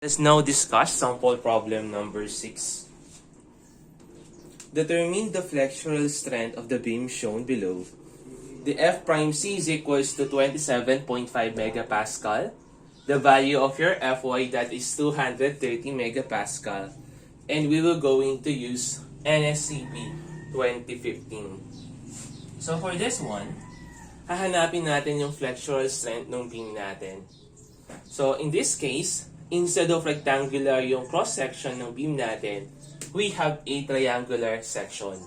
Let's now discuss sample problem number 6. Determine the flexural strength of the beam shown below. The F prime C is equals to 27.5 megapascal. The value of your Fy, that is 230 megapascal. And we will going to use NSCP 2015. So for this one, hahanapin natin yung flexural strength ng beam natin. So in this case, instead of rectangular yung cross-section ng beam natin, we have a triangular section.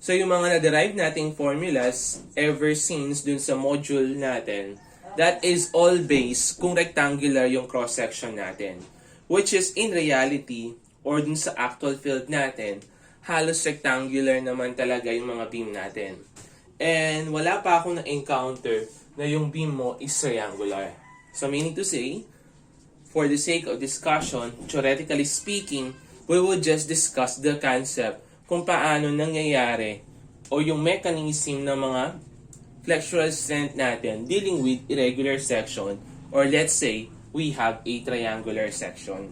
So yung mga na-derive nating formulas ever since dun sa module natin, that is all based kung rectangular yung cross-section natin. Which is in reality, or dun sa actual field natin, halos rectangular naman talaga yung mga beam natin. And wala pa akong na-encounter na yung beam mo is triangular. So meaning to say, for the sake of discussion, theoretically speaking, we will just discuss the concept kung paano nangyayari o yung mechanism ng mga flexural strength natin dealing with irregular section, or let's say, we have a triangular section.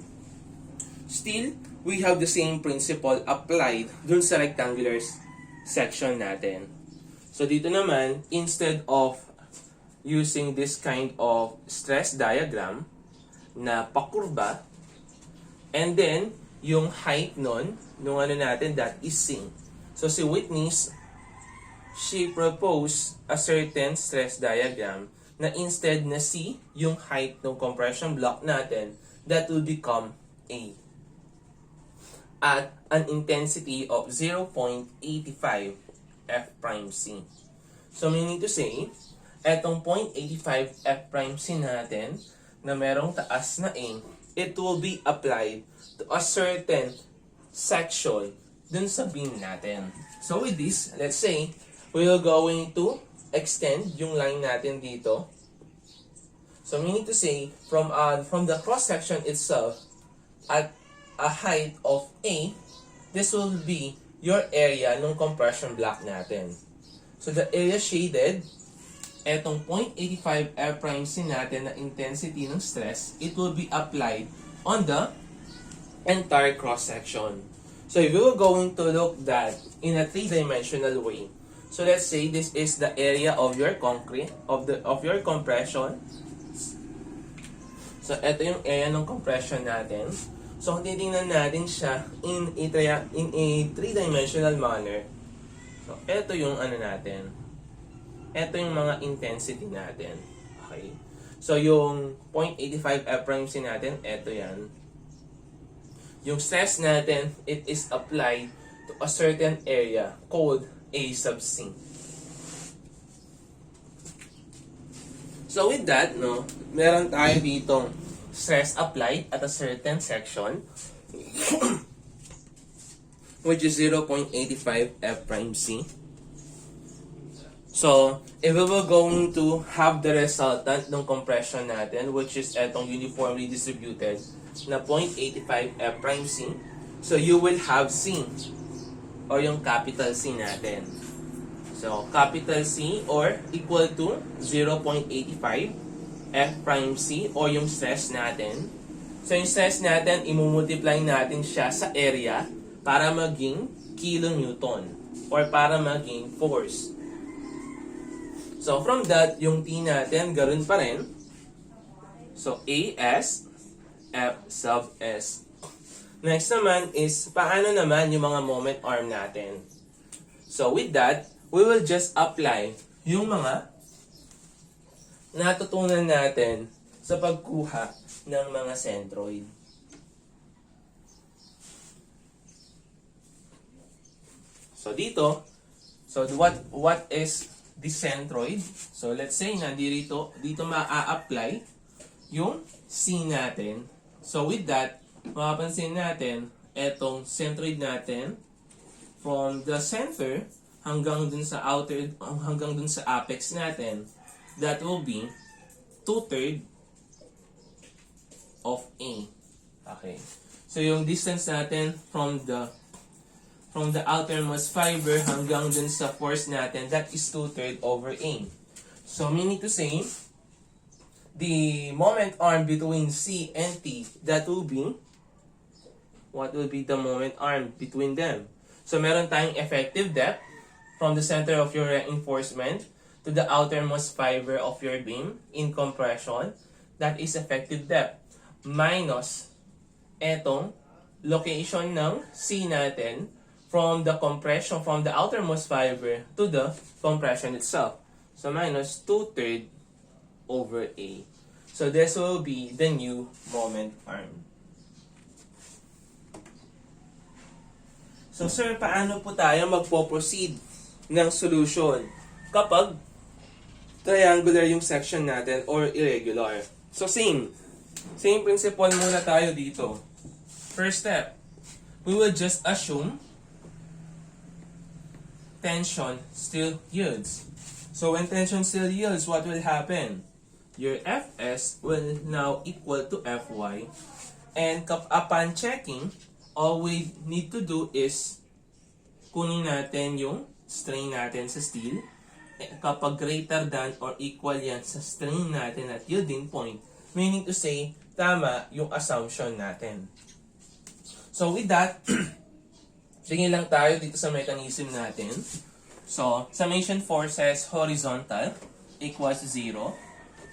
Still, we have the same principle applied dun sa rectangular section natin. So dito naman, instead of using this kind of stress diagram na pakurba, and then yung height nun, nung ano natin, that is C. So si Whitney's, she proposed a certain stress diagram na instead na C, yung height ng compression block natin, that will become A at an intensity of 0.85 F prime C. So meaning to say, etong 0.85 F prime C natin na merong taas na A, it will be applied to a certain section dun sa beam natin. So with this, let's say, we are going to extend yung line natin dito. So meaning to say, from the cross-section itself, at a height of A, this will be your area ng compression block natin. So the area shaded, etong 0.85 F prime C natin na intensity ng stress, it will be applied on the entire cross-section. So if we were going to look that in a three-dimensional way, so let's say this is the area of your concrete, of your compression. So ito yung area ng compression natin. So kung titingnan natin siya in a three-dimensional manner, so ito yung ano natin. Ito yung mga intensity natin. Okay? So yung 0.85 F prime C natin, ito yan. Yung stress natin, it is applied to a certain area called A sub C. So with that, no, meron tayo ditong stress applied at a certain section which is 0.85 F prime C. So, if we were going to have the resultant ng compression natin, which is etong uniformly distributed na 0.85 F prime C, so you will have C, or yung capital C natin. So, capital C or equal to 0.85 F prime C or yung stress natin. So, yung stress natin, imumultiply natin siya sa area para maging kilonewton or para maging force. So, from that, yung T natin, ganoon pa rin. So, AS, F sub S. Next naman is, paano naman yung mga moment arm natin? So, with that, we will just apply yung mga natutunan natin sa pagkuha ng mga centroid. So, dito, so what is the centroid? So, let's say na dito maa-apply yung C natin. So, with that, mapapansin natin, etong centroid natin, from the center hanggang dun sa hanggang dun sa apex natin, that will be 2/3 of A. Okay. So, yung distance natin from the outermost fiber hanggang dun sa force natin, that is 2/3 over A. So, meaning to say, the moment arm between C and T, that will be, what will be the moment arm between them? So meron tayong effective depth from the center of your reinforcement to the outermost fiber of your beam in compression. That is effective depth. Minus etong location ng C natin from the compression, from the outermost fiber to the compression itself. So minus 2/3 over A. So this will be the new moment arm. So sir, paano po tayo magpo-proceed ng solution kapag triangular yung section natin or irregular? So same principle muna tayo dito. First step, we will just assume tension still yields. So when tension still yields, what will happen? Your Fs will now equal to Fy, and upon checking, all we need to do is kunin natin yung strain natin sa steel. Kapag greater than or equal yan sa strain natin at yielding point, meaning to say, tama yung assumption natin. So with that, sige lang tayo dito sa mechanism natin. So, summation forces horizontal equals 0.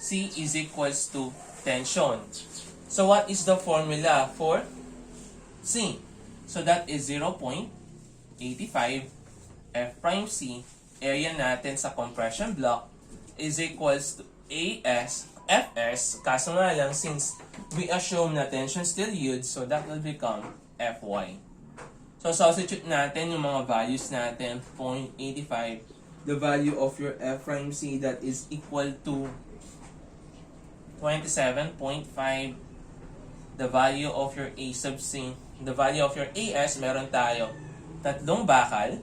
C is equals to tension. So what is the formula for C? So that is 0.85 F prime C, area natin sa compression block, is equals to Fs, kaso nga lang since we assume na tension still yields, so that will become Fy. So substitute natin yung mga values natin, 0.85, the value of your F prime C, that is equal to 27.5, the value of your A sub C, the value of your AS, meron tayo tatlong bakal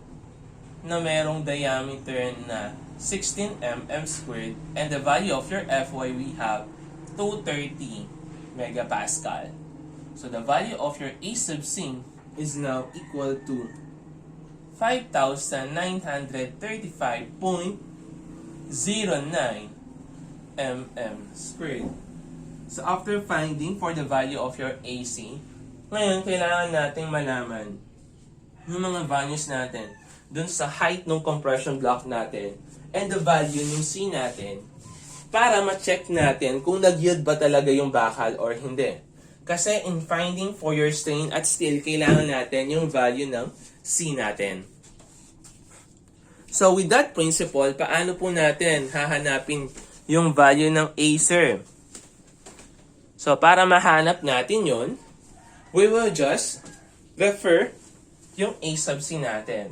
na merong diameter na 16 mm squared, and the value of your Fy, we have 230 megapascal. So the value of your A sub C is now equal to 5,935.09 mm squared. So after finding for the value of your AC, ngayon kailangan nating malaman yung mga values natin dun sa height ng compression block natin and the value ng C natin para ma-check natin kung nag-yield ba talaga yung bakal or hindi. Kasi in finding for your strain at steel, kailangan natin yung value ng C natin. So with that principle, paano po natin hahanapin yung value ng A, sir? So para mahanap natin yun, we will just refer yung A sub C natin.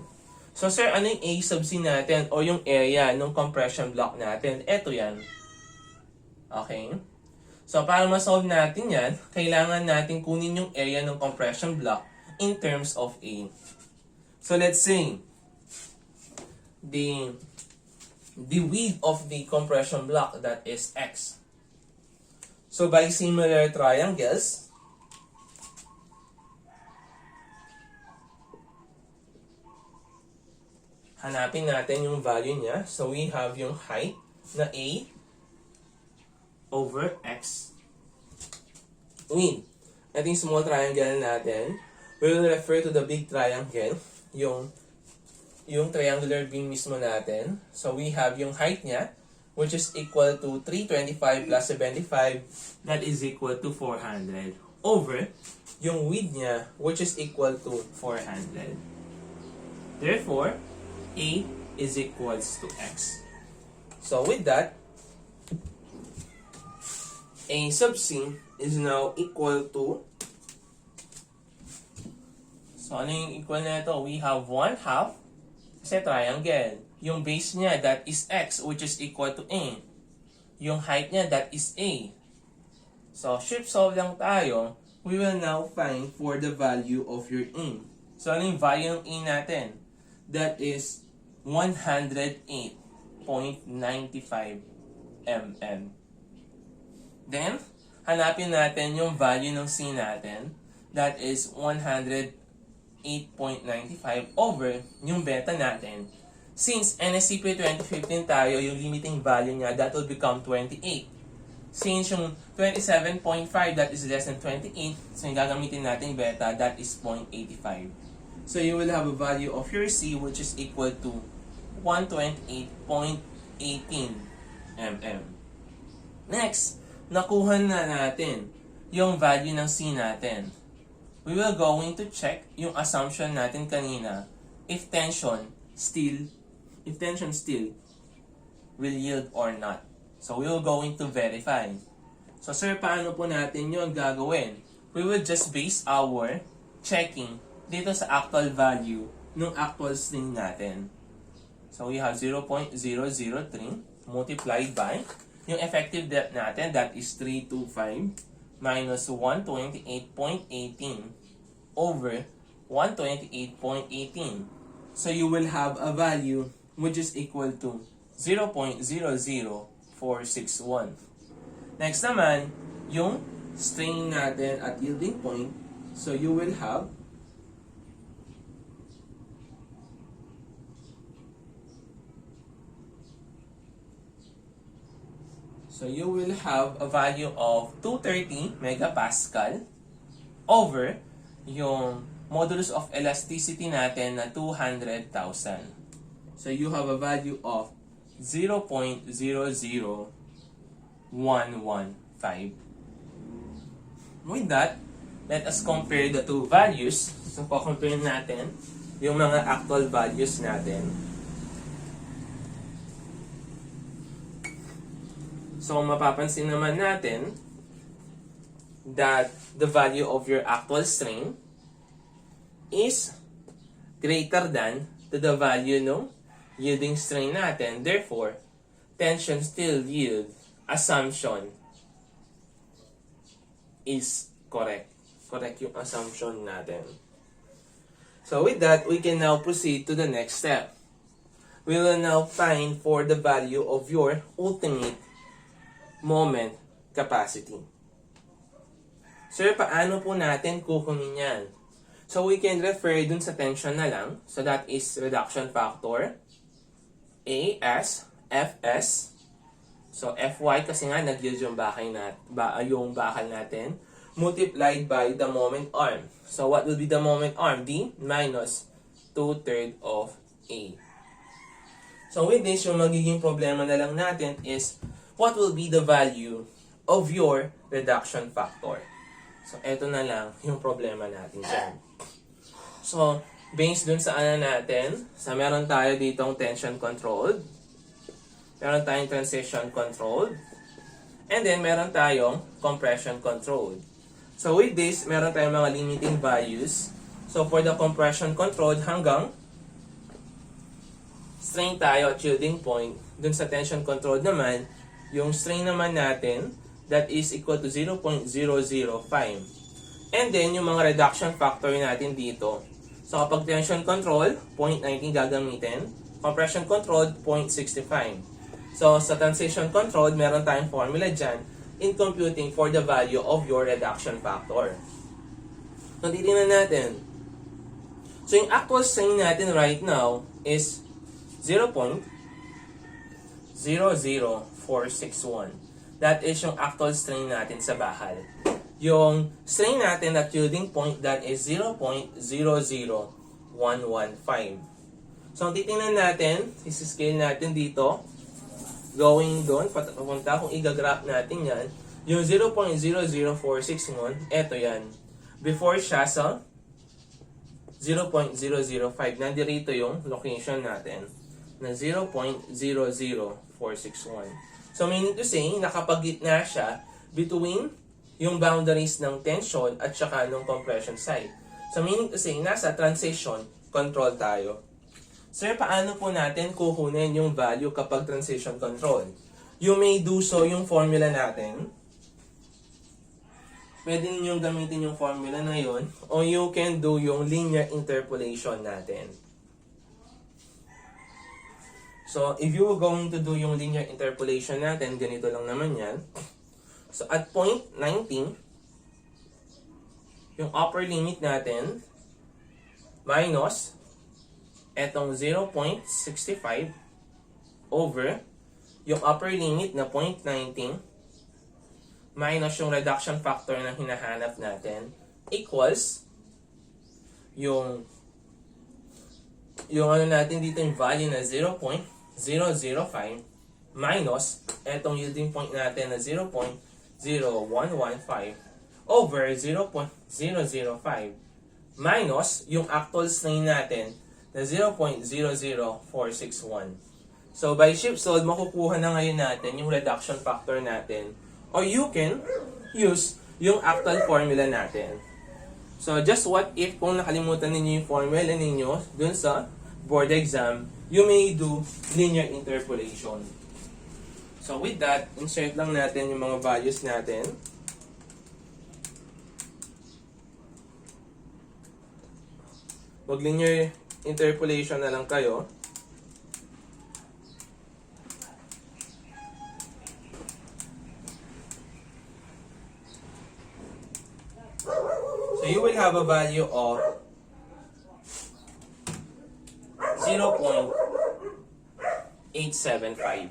So sir, ano yung A sub C natin o yung area ng compression block natin? Ito yan. Okay? So para ma-solve natin yan, kailangan natin kunin yung area ng compression block in terms of A. So let's say, the width of the compression block, that is X. So by similar triangles, hanapin natin yung value niya. So we have yung height na A over X. Width. Ito yung small triangle natin. We will refer to the big triangle, yung triangular beam mismo natin. So we have yung height niya, which is equal to 325 plus 75, that is equal to 400, over yung width niya, which is equal to 400. Therefore, A is equals to X. So with that, A sub C is now equal to, so ano yung equal na ito? We have 1/2, kasi triangle. Yung base niya, that is X, which is equal to A. Yung height niya, that is A. So, shift solve lang tayo. We will now find for the value of your A. So, ano yung value ng A natin? That is 108.95 mm. Then, hanapin natin yung value ng C natin. That is 108.95 over yung beta natin. Since NSCP 2015 tayo, yung limiting value niya, that will become 28. Since yung 27.5, that is less than 28, so yung gagamitin natin beta, that is 0.85. So you will have a value of your C which is equal to 128.18 mm. Next, nakuha na natin yung value ng C natin. We will going to check yung assumption natin kanina if tension still will yield or not. So we will going to verify. So sir, paano po natin yun gagawin? We will just base our checking dito sa actual value ng actual string natin. So we have 0.003 multiplied by yung effective depth natin, that is 325 minus 128.18 over 128.18. So you will have a value which is equal to 0.00461. Next naman, yung strain natin at yielding point. So you will have a value of 230 megapascal over yung modulus of elasticity natin na 200,000. So you have a value of 0.00115. With that, let us compare the two values. So compare natin yung mga actual values natin. So mapapansin naman natin that the value of your actual strain is greater than to the value ng yielding strain natin. Therefore, tension still yield assumption is correct. Correct yung assumption natin. So with that, we can now proceed to the next step. We will now find for the value of your ultimate moment capacity. Sir, paano po natin kukunin yan? So we can refer dun sa tension na lang. So that is reduction factor. AS, FS. So Fy kasi nga nag-yield yung bakal natin. Multiplied by the moment arm. So what will be the moment arm? D minus 2/3 of A. So with this, yung magiging problema na lang natin is what will be the value of your reduction factor? So, eto na lang yung problema natin dyan. So, based dun sa natin, meron tayo ditong tension controlled, meron tayong transition controlled, and then meron tayong compression controlled. So, with this, meron tayong mga limiting values. So, for the compression controlled, hanggang strain tayo at yielding point. Dun sa tension controlled naman, yung strain naman natin, that is equal to 0.005. And then, yung mga reduction factor natin dito. So, kapag tension control, 0.19 gagamitin. Compression controlled, 0.65. So, sa transition controlled, meron tayong formula dyan in computing for the value of your reduction factor. So, titignan natin. So, yung actual strain natin right now is 0.00461. That is yung actual strain natin sa bakal. Yung strain natin at yielding point, that is 0.00115. So, titingnan natin, isi-scale natin dito, going doon, papunta, kung i-graph natin yan, yung 0.00461, eto yan. Before siya sa 0.005, nandirito yung location natin na 0.00461. So, meaning to say, nakapagitna siya between yung boundaries ng tension at saka ng compression side. So, meaning to say, nasa transition control tayo. Sir, paano po natin kukunin yung value kapag transition control? You may do so yung formula natin. Pwede ninyong gamitin yung formula na yun, o you can do yung linear interpolation natin. So, if you were going to do yung linear interpolation natin, ganito lang naman yan. So, at point 19, yung upper limit natin, minus, etong 0.65 over, yung upper limit na 0.19, minus yung reduction factor na hinahanap natin equals yung ano natin dito yung value na 0.005 minus etong yielding point natin na 0.0115 over 0.005 minus yung actual strain natin na 0.00461. So by shift solve, makukuha na ngayon natin yung reduction factor natin. Or you can use yung actual formula natin. So just what if kung nakalimutan ninyo yung formula ninyo dun sa board exam, you may do linear interpolation. So with that, insert lang natin yung mga values natin. Mag linear interpolation na lang kayo. So you will have a value of 0.875.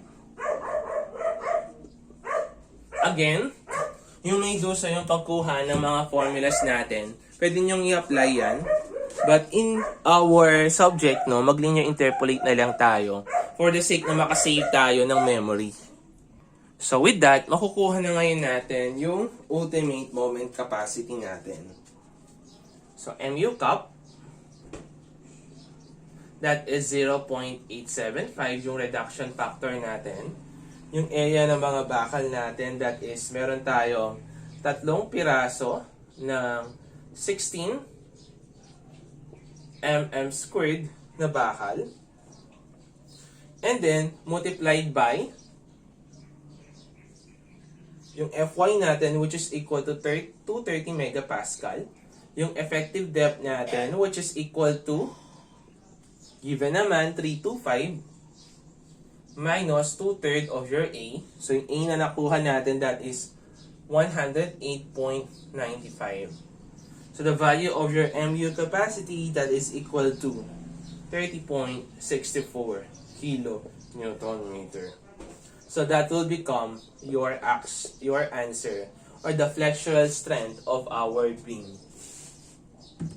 Again, you may do sa yung pagkuha ng mga formulas natin. Pwede nyo i-apply yan. But in our subject, no, mag-linear interpolate na lang tayo for the sake na makasave tayo ng memory. So with that, makukuha na ngayon natin yung ultimate moment capacity natin. So MU cup, that is 0.875 yung reduction factor natin. Yung area ng mga bakal natin, that is meron tayong 3 piraso ng 16 mm squared na bakal. And then, multiplied by yung Fy natin, which is equal to 230 megapascal. Yung effective depth natin, which is equal to, given naman, 325 minus 2/3 of your A. So, yung A na nakuha natin, that is 108.95. So, the value of your MU capacity, that is equal to 30.64 kilonewton meter. So, that will become your answer or the flexural strength of our beam.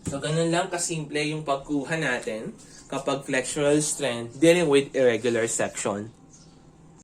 So, ganun lang kasimple yung pagkuha natin kapag flexural strength dealing with irregular section.